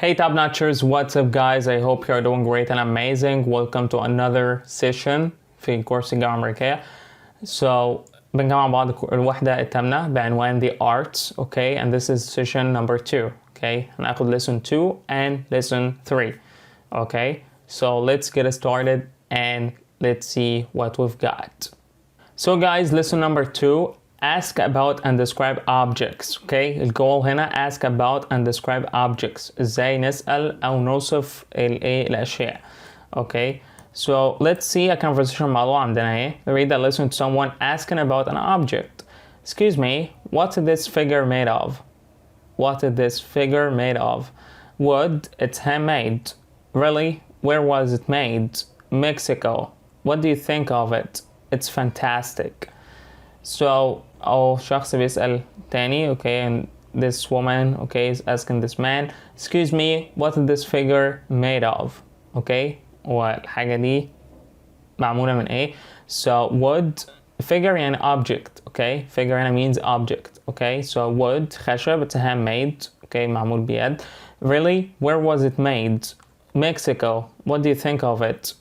Hey top notchers, what's up guys? I hope you're doing great and amazing. Welcome to another session في كورس الجامعة الأمريكية. So بنجمع مع بعض الوحدة التامنة بعنوان the arts, okay? And this is session number 2, okay? هناخد lesson 2 and lesson 3, okay? So let's get started and let's see what we've got. So guys, lesson number 2, ask about and describe objects, okay? الجول هنا ask about and describe objects. ازاي نسأل أو نوصف الأشياء, okay? So let's see a conversation model عندنا ايه. Read a lesson to someone asking about an object. Excuse me, what's this figure made of? What is this figure made of? Wood, it's handmade. Really? Where was it made? Mexico. What do you think of it? It's fantastic. So أو شخص بيسأل تاني, okay, and this woman, okay, is asking this man, excuse me, what is this figure made of? Okay, والحاجة دي معمولة من ايه? So wood, figure يعني object, okay, figure هنا means object, okay, so wood خشب, it's handmade, okay, معمول بيد. Really? Where was it made? Mexico. What do you think of it?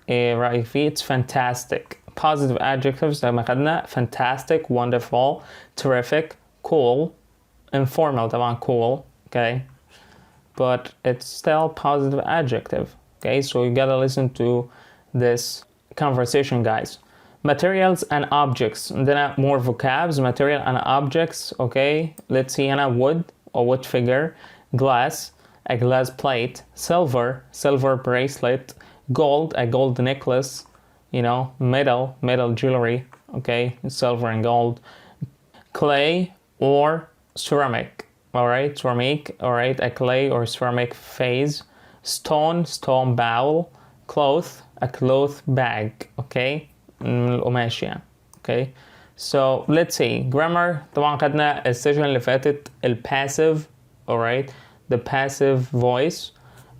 رأيك فيه? It's fantastic. Positive adjectives زي ما خدنا fantastic, wonderful, terrific, cool, informal طبعا cool, okay, but it's still positive adjective, okay, so you gotta listen to this conversation guys. Materials and objects, عندنا more vocabs, material and objects, okay, let's see هنا wood or wood figure, glass, a glass plate, silver, silver bracelet, gold, a gold necklace, you know, metal jewelry, okay, silver and gold, clay or ceramic, all right, ceramic, all right, a clay or ceramic vase, stone bowl, cloth, a cloth bag, okay, القماش يعني, okay. So let's see, grammar طبعا خدنا السيشن اللي فاتت passive, all right, the passive voice,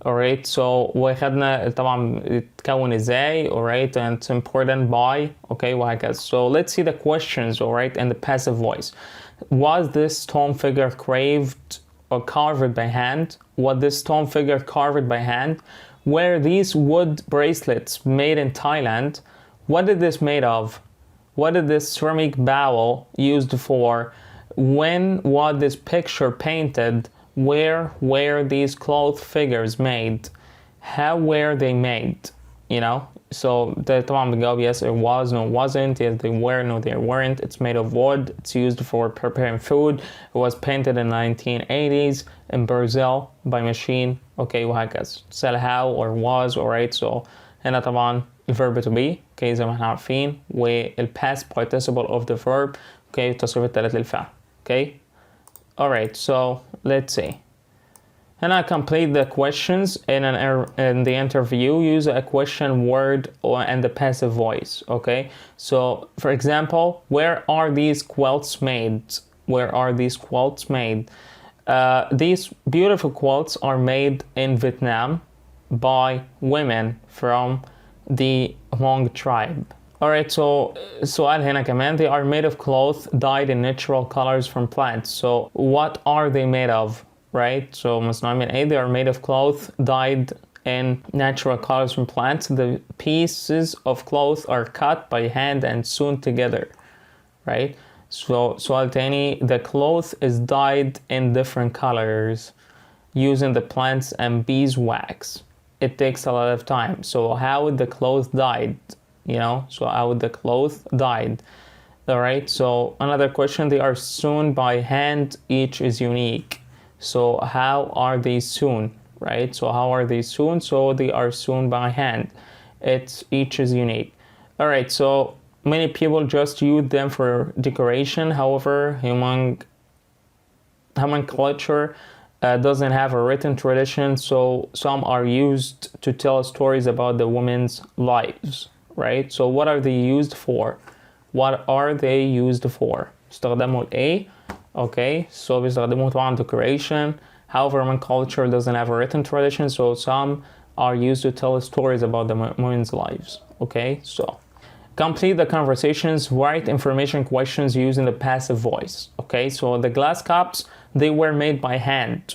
alright, so وخدنا طبعا يتكون ازاي, alright, and it's important by, okay, وهكذا. So let's see the questions, alright, and the passive voice. Was this stone figure carved or carved by hand? Was this stone figure carved by hand? Were these wood bracelets made in Thailand? What is this made of? What is this ceramic bowl used for? When was this picture painted? Where were these cloth figures made? How were they made? You know, so the طبعا بنجاوب yes it was, no it wasn't, yes they were, no they weren't, it's made of wood, it's used for preparing food, it was painted in the 1980s in Brazil by machine, okay, وهكذا. سأل how or was, alright, so هنا طبعا الverb to be, okay, زي ما احنا عارفين, والpast participle of the verb, okay, التصريف الثالث للفعل, okay. Alright, so let's see. And I complete the questions in the interview. Use a question word and the passive voice. Okay. So, for example, where are these quilts made? Where are these quilts made? These beautiful quilts are made in Vietnam by women from the Hmong tribe. Alright, so سؤال هنا كمان, they are made of cloth dyed in natural colors from plants. So what are they made of, right? So مصنوعين من ايه? They are made of cloth dyed in natural colors from plants. The pieces of cloth are cut by hand and sewn together, right? So سؤال تاني, the cloth is dyed in different colors using the plants and beeswax. It takes a lot of time. So how would the cloth dyed? You know, so how would the cloth dyed? All right, so another question, they are sewn by hand, each is unique. So how are they sewn, right? So how are they sewn? So they are sewn by hand. Each is unique. All right, so many people just use them for decoration. However, human culture doesn't have a written tradition, so some are used to tell stories about the women's lives. Right? So what are they used for? What are they used for? استخدموا A. Okay, so بيستخدموه طبعا decoration. However, Roman culture doesn't have a written tradition, so some are used to tell stories about the women's lives. Okay, so complete the conversations, write information questions using the passive voice. Okay, so the glass cups, they were made by hand.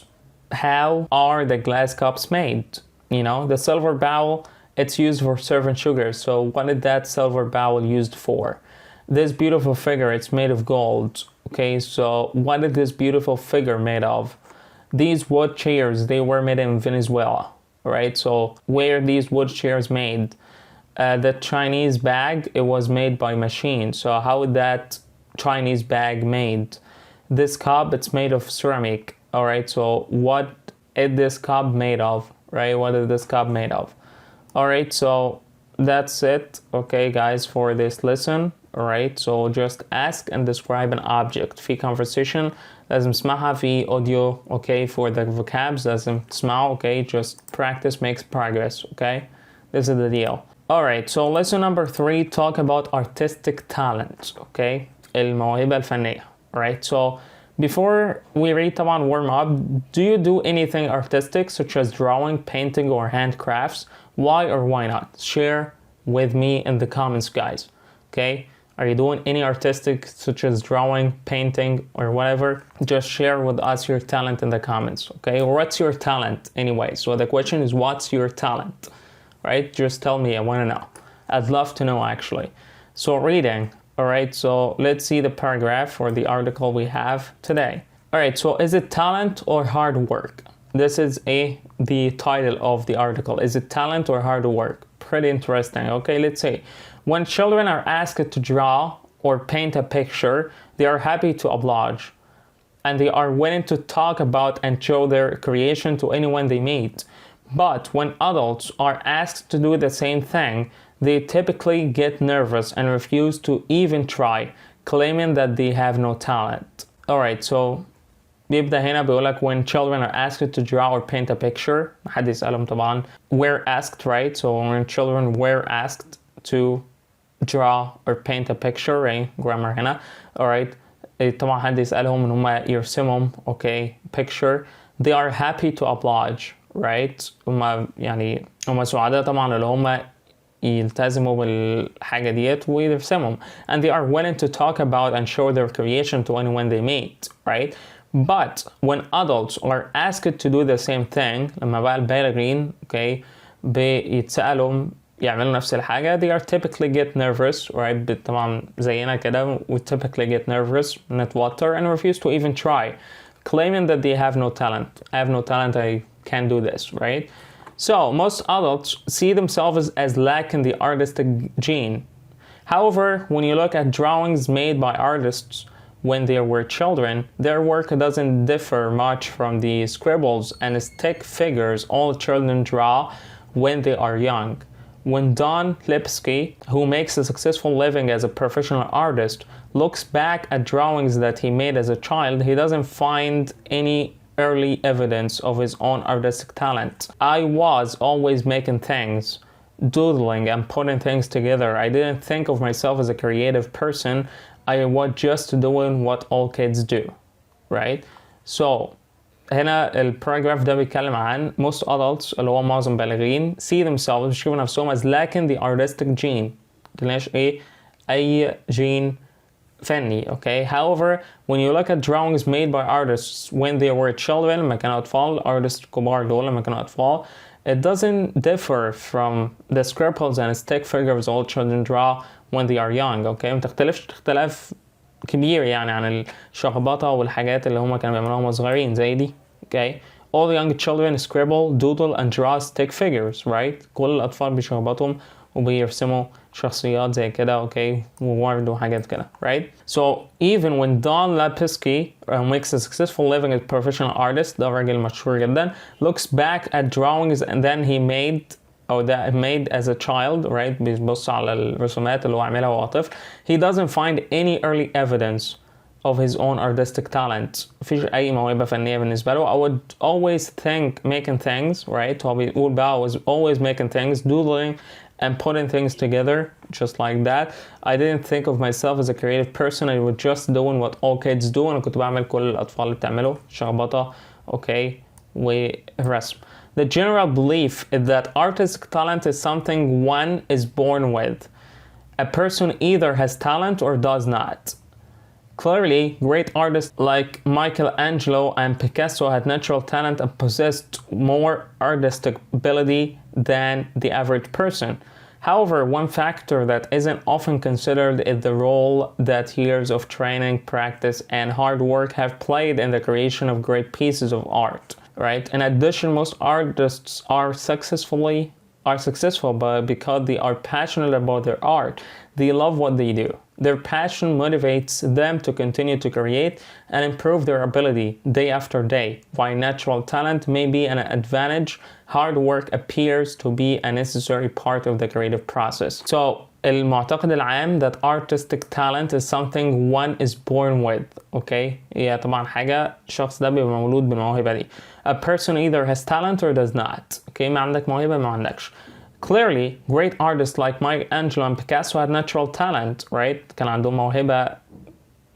how are the glass cups made? You know, the silver bowl, it's used for serving sugar. So what is that silver bowl used for? This beautiful figure, it's made of gold. Okay, so what is this beautiful figure made of? These wood chairs, they were made in Venezuela, right? So where are these wood chairs made? The Chinese bag, it was made by machine. So how is that Chinese bag made? This cup, it's made of ceramic. All right, so what is this cup made of, right? What is this cup made of? All right, so that's it, okay, guys, for this lesson. All right, so just ask and describe an object. في conversation لازم تسمعها في audio, okay, for the vocabs لازم تسمعه, okay, just practice makes progress, okay? This is the deal. All right, so lesson number 3, talk about artistic talent, okay? الموهبة الفنية, all right? So before we read طبعا warm up, do you do anything artistic such as drawing, painting, or handcrafts? Why or why not? Share with me in the comments, guys, okay? Are you doing any artistic such as drawing, painting, or whatever? Just share with us your talent in the comments, okay? Or what's your talent anyway? So the question is, what's your talent, right? Just tell me, I want to know. I'd love to know, actually. So reading, all right? So let's see the paragraph or the article we have today. All right, so is it talent or hard work? This is the title of the article. Is it talent or hard work? Pretty interesting, okay? Let's see. When children are asked to draw or paint a picture, they are happy to oblige, and they are willing to talk about and show their creation to anyone they meet. But when adults are asked to do the same thing, they typically get nervous and refuse to even try, claiming that they have no talent. Alright, so بيبدأ هنا بيقولك when children are asked to draw or paint a picture, حد يسألهم طبعا, were asked, right? So when children were asked to draw or paint a picture, right? Grammar هنا, alright. طبعا حد يسألهم ان هم يرسمهم, okay, picture. They are happy to oblige, right? هم يعني هم سعداء طبعا اللي هم يلتزموا بالحاجة ديت ويرسمهم. And they are willing to talk about and show their creation to anyone they meet, right? But when adults are asked to do the same thing, لما بقى البالغين, okay, بيتسألوا يعملوا نفس الحاجة, they are typically get nervous, right? طبعا زينا كده, we typically get nervous, نتوتر, and refuse to even try, claiming that they have no talent. I have no talent, I can't do this, right? So most adults see themselves as lacking the artistic gene. However, when you look at drawings made by artists when they were children, their work doesn't differ much from the scribbles and stick figures all children draw when they are young. When Don Lipsky, who makes a successful living as a professional artist, looks back at drawings that he made as a child, he doesn't find any early evidence of his own artistic talent. I was always making things, doodling and putting things together. I didn't think of myself as a creative person. I was just doing what all kids do, right? So هنا الباراجراف ده بيتكلم عن most adults اللي هو معظم بالغين see themselves بيشوفوا نفسهم as lacking the artistic gene. متقلناش أي gene فني, okay? However, when you look at drawings made by artists when they were children, لما كانوا أطفال, artists كبار دول لما كانوا أطفال, it doesn't differ from the scribbles and stick figures all children draw when they are young, okay? متختلفش اختلاف كبير يعني عن الشخبطة والحاجات اللي هما كانوا بيعملوها وهم صغيرين زي دي, okay? All young children scribble, doodle, and draw stick figures, right? كل الأطفال بيشخبطهم وبيرسموا شخصيات زي كده, okay, وورد وحاجات كده, right? So even when Don Lipsky makes a successful living as a professional artist, ده راجل مشهور جدا, looks back at drawings and then he made or that made as a child, right? بيبص على الرسومات اللي هو عملها وهو طفل. He doesn't find any early evidence of his own artistic talent. مفيش أي موهبة فنية بالنسبة له. I would always think making things, right? هو بيقول بقى I was always making things, doodling and putting things together just like that. I didn't think of myself as a creative person. I was just doing what all kids do. أنا كنت بعمل كل الأطفال اللي بتعمله, شخبطة, okay, ورسم. The general belief is that artistic talent is something one is born with. A person either has talent or does not. Clearly, great artists like Michelangelo and Picasso had natural talent and possessed more artistic ability than the average person. However, one factor that isn't often considered is the role that years of training, practice, and hard work have played in the creation of great pieces of art, right? In addition, most artists are successful because they are passionate about their art. They love what they do. Their passion motivates them to continue to create and improve their ability day after day. While natural talent may be an advantage, hard work appears to be a necessary part of the creative process. So, المعتقد العام that artistic talent is something one is born with. Okay? هي طبعا حاجة الشخص ده بيبقى مولود بالموهبة دي. A person either has talent or does not. Okay? ما عندك موهبة ما عندكش. Clearly, great artists like Michelangelo and Picasso had natural talent, right? كان عندهم موهبة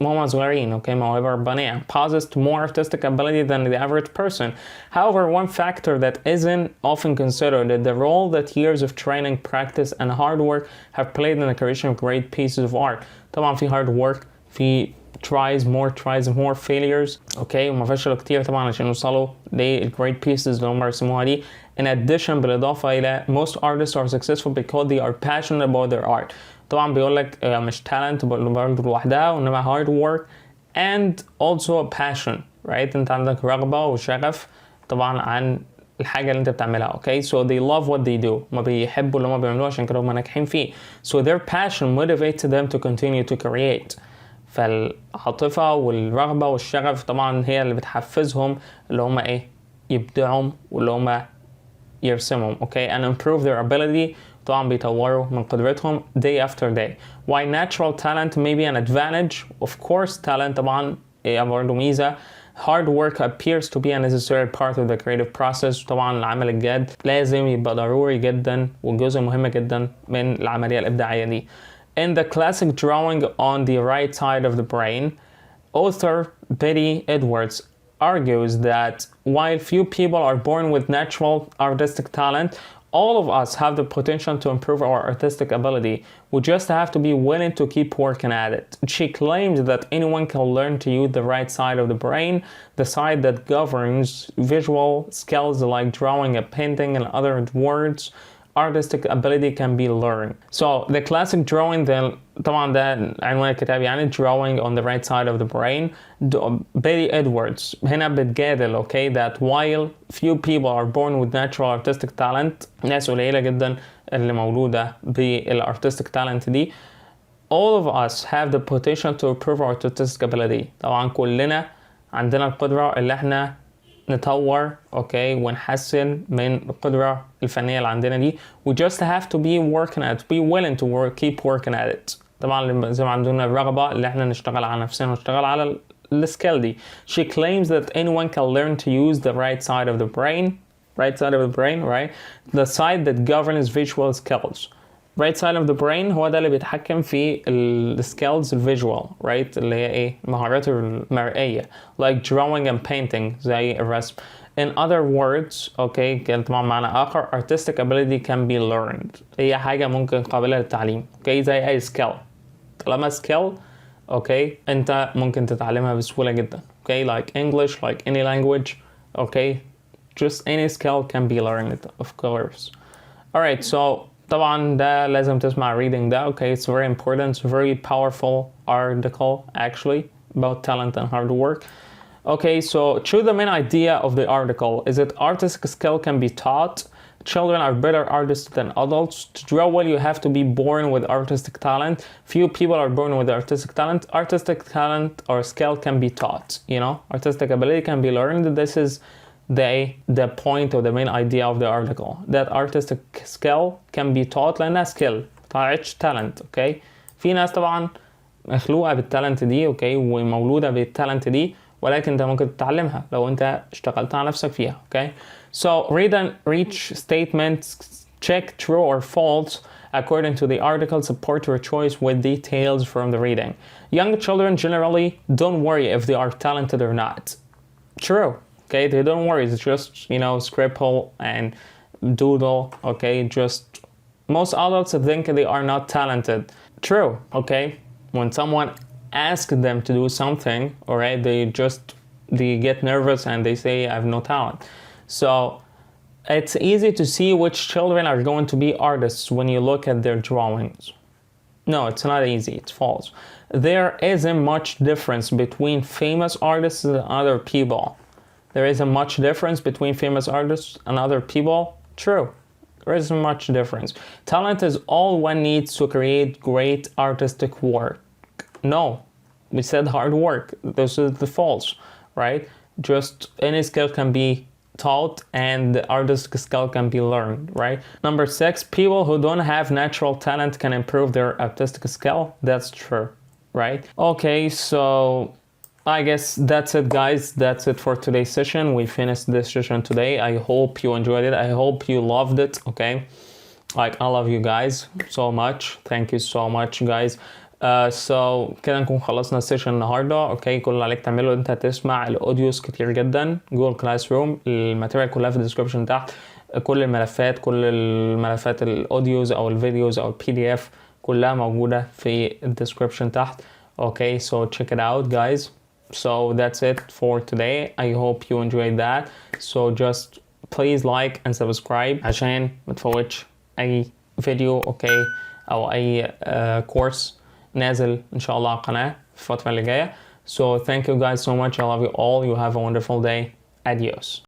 وهم صغيرين, okay? موهبة ربانية. Possessed more artistic ability than the average person. However, one factor that isn't often considered is the role that years of training, practice, and hard work have played in the creation of great pieces of art. طبعا في hard work, في tries, more failures, okay? وما فشلوا كتير طبعا عشان يوصلوا للgreat pieces اللي هم رسموها دي. In addition, بالإضافة إلى most artists are successful because they are passionate about their art. طبعا بيقول لك مش talent برضه لوحدها وإنما hard work and also a passion, right? أنت عندك رغبة وشغف طبعا عن الحاجة اللي أنت بتعملها, okay? So they love what they do. ما بيحبوا اللي ما بيعملوه عشان كده هم ناجحين فيه. So their passion motivates them to continue to create. فالعاطفة والرغبة والشغف طبعا هي اللي بتحفزهم اللي هم يبدعوا واللي هم يرسمهم, okay? And improve their ability. طبعا بيطوروا من قدرتهم day after day. Why natural talent may be an advantage? Of course, talent طبعا برضه ميزة. Hard work appears to be a necessary part of the creative process. طبعا العمل الجاد لازم يبقى ضروري جدا وجزء مهم جدا من العملية الإبداعية دي. In the classic drawing on the right side of the brain, author Betty Edwards argues that while few people are born with natural artistic talent, all of us have the potential to improve our artistic ability. We just have to be willing to keep working at it. She claims that anyone can learn to use the right side of the brain, the side that governs visual skills like drawing and painting. In other words, artistic ability can be learned. So the classic drawing طبعا ده عنوان الكتاب يعني drawing on the right side of the brain. Betty Edwards هنا بتجادل, okay, that while few people are born with natural artistic talent, ناس قليلة جدا اللي مولودة بالartistic talent دي, all of us have the potential to improve our artistic ability. طبعا كلنا عندنا القدرة اللي احنا نطور, okay, ونحسن من القدرة الفنية اللي عندنا دي. We just have to be working at it, be willing to keep working at it. طبعا زي ما عندنا الرغبة اللي احنا نشتغل على نفسنا ونشتغل على السكيل دي. She claims that anyone can learn to use the right side of the brain, right? The side that governs visual skills. Right side of the brain هو ده اللي بيتحكم في السكيلز الفيجوال, right? اللي هي المهارات المرئية, like drawing and painting زي الرسم. In other words, okay, كان طبعا معنى آخر, artistic ability can be learned. هي حاجة ممكن قابلة للتعليم, okay, زي أي skill. طالما skill, okay, أنت ممكن تتعلمها بسهولة جدا, okay, like English, like any language, okay, just any skill can be learned, of course. Alright, so طبعا ده لازم تسمع reading ده, okay, it's very important, it's a very powerful article actually about talent and hard work. Okay, so choose the main idea of the article. Is it artistic skill can be taught? Children are better artists than adults. To draw well, you have to be born with artistic talent. Few people are born with artistic talent. Artistic talent or skill can be taught, you know, artistic ability can be learned. This is the point or the main idea of the article, that artistic skill can be taught لأنها skill, طلعتش talent, okay. في ناس طبعا مخلوقة بالتالنت دي, okay, ومولودة بالتالنت دي, ولكن انت ممكن تتعلمها لو انت اشتغلت على نفسك فيها, okay. So read and each statement, check true or false according to the article, support your choice with details from the reading. Young children generally don't worry if they are talented or not. True. Okay, they don't worry, it's just, you know, scribble and doodle, okay, just most adults think they are not talented. True, okay, when someone ask them to do something, all right, they get nervous and they say I have no talent. So it's easy to see which children are going to be artists when you look at their drawings. No, it's not easy, it's false. There isn't much difference between famous artists and other people. There isn't much difference between famous artists and other people. True, there isn't much difference. Talent is all one needs to create great artistic work. No, we said hard work. This is the false, right? Just any skill can be taught and the artistic skill can be learned, right? Number 6, people who don't have natural talent can improve their artistic skill. That's true, right? Okay, so I guess that's it, guys. That's it for today's session. We finished this session today. I hope you enjoyed it. I hope you loved it, okay? Like, I love you guys so much. Thank you so much, guys. So كده نكون خلصنا السيشن النهارده. اوكي، كل اللي عليك تعمله انت تسمع الاوديوز كتير جدا جوجل كلاس روم. الماتيريال كلها في الديسكربشن تحت. كل الملفات الاوديوز او الفيديوز او البي دي اف كلها موجوده في الديسكربشن تحت. Okay, so check it out, guys. So that's it for today. I hope you enjoyed that. So just please like and subscribe عشان ما تفوتش اي فيديو، اوكي، او اي كورس نازل ان شاء الله على القناة في الفترة اللي جاية. So thank you guys so much. I love you all. You have a wonderful day. Adios.